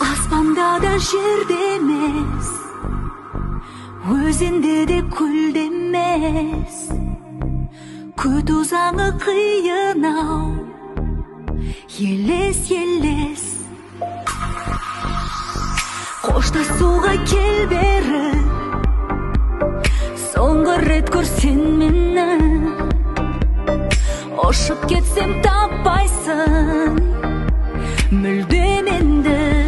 Aspanda da jerde emes, özünde de kulde emes. Күт узаңы қиын ау, елес қоштасуға кел бері, соңғы рет көрсең мені. Ұшып кетсем таппайсың мүлдем енді.